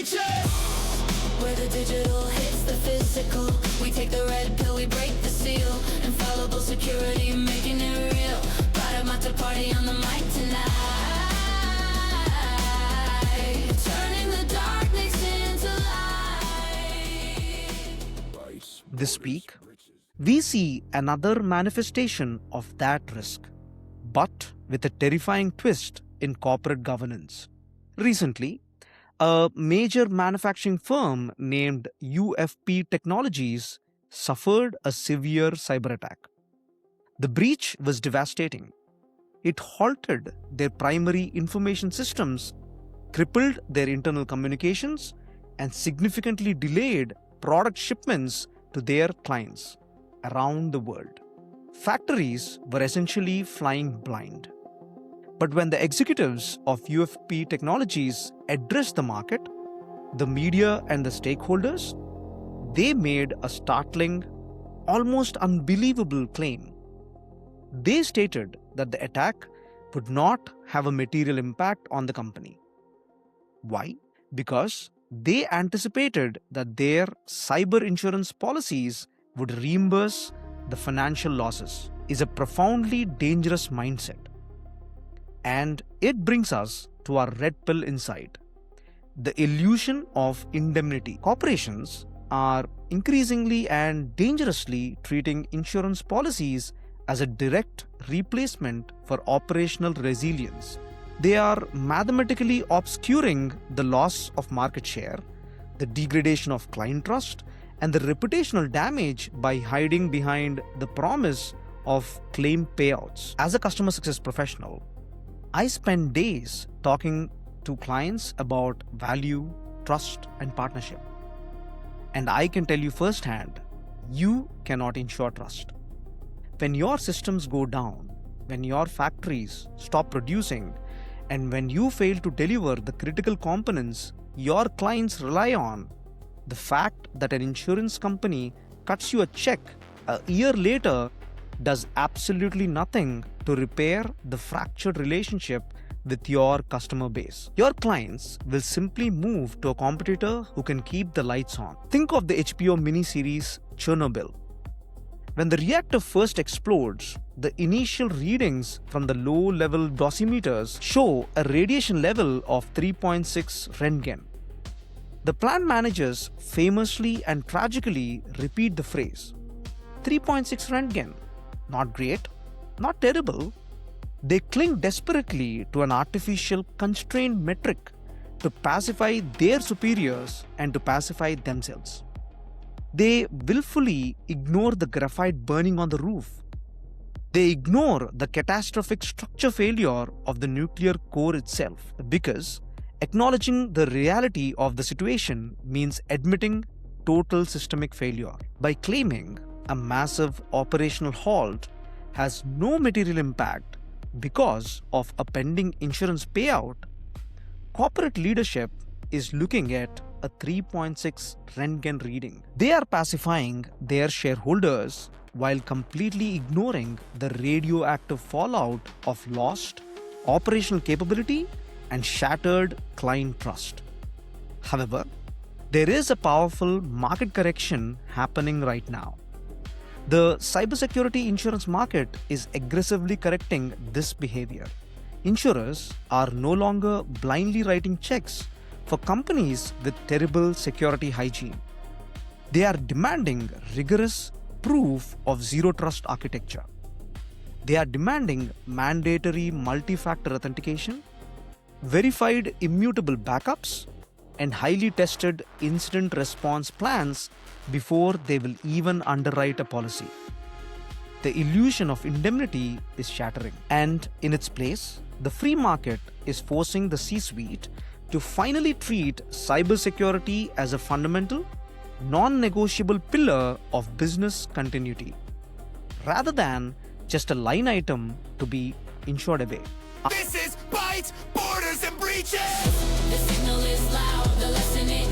breaches. Where the digital hits the physical, we take the red pill, we break the seal. Infallible security, making it real. Bharat Mattaparti on the mic tonight, turning the darkness into light. This week, we see another manifestation of that risk, but with a terrifying twist in corporate governance. Recently, a major manufacturing firm named UFP Technologies suffered a severe cyber attack. The breach was devastating. It halted their primary information systems, crippled their internal communications, and significantly delayed product shipments to their clients around the world. Factories were essentially flying blind. But when the executives of UFP Technologies addressed the market, the media and the stakeholders, they made a startling, almost unbelievable claim. They stated that the attack would not have a material impact on the company. Why? Because they anticipated that their cyber insurance policies would reimburse the financial losses. Is a profoundly dangerous mindset. And it brings us to our red pill insight. The illusion of indemnity. Corporations are increasingly and dangerously treating insurance policies as a direct replacement for operational resilience. They are mathematically obscuring the loss of market share, the degradation of client trust, and the reputational damage by hiding behind the promise of claim payouts. As a customer success professional, I spend days talking to clients about value, trust, and partnership. And I can tell you firsthand, you cannot insure trust. When your systems go down, when your factories stop producing, and when you fail to deliver the critical components your clients rely on, the fact that an insurance company cuts you a check a year later does absolutely nothing to repair the fractured relationship with your customer base. Your clients will simply move to a competitor who can keep the lights on. Think of the HBO miniseries Chernobyl. When the reactor first explodes, the initial readings from the low-level dosimeters show a radiation level of 3.6 Roentgen. The plant managers famously and tragically repeat the phrase, 3.6 Roentgen. Not great, not terrible. They cling desperately to an artificial constrained metric to pacify their superiors and to pacify themselves. They willfully ignore the graphite burning on the roof. They ignore the catastrophic structure failure of the nuclear core itself, because acknowledging the reality of the situation means admitting total systemic failure. By claiming a massive operational halt has no material impact because of a pending insurance payout, corporate leadership is looking at a 3.6 Roentgen reading. They are pacifying their shareholders while completely ignoring the radioactive fallout of lost operational capability and shattered client trust. However, there is a powerful market correction happening right now. The cybersecurity insurance market is aggressively correcting this behavior. Insurers are no longer blindly writing checks for companies with terrible security hygiene. They are demanding rigorous proof of zero trust architecture. They are demanding mandatory multi-factor authentication, verified immutable backups, and highly tested incident response plans before they will even underwrite a policy. The illusion of indemnity is shattering, and in its place, the free market is forcing the C-suite to finally treat cybersecurity as a fundamental, non-negotiable pillar of business continuity, rather than just a line item to be insured away. This is Bytes, Borders, and Breaches. The signal is loud, the lesson is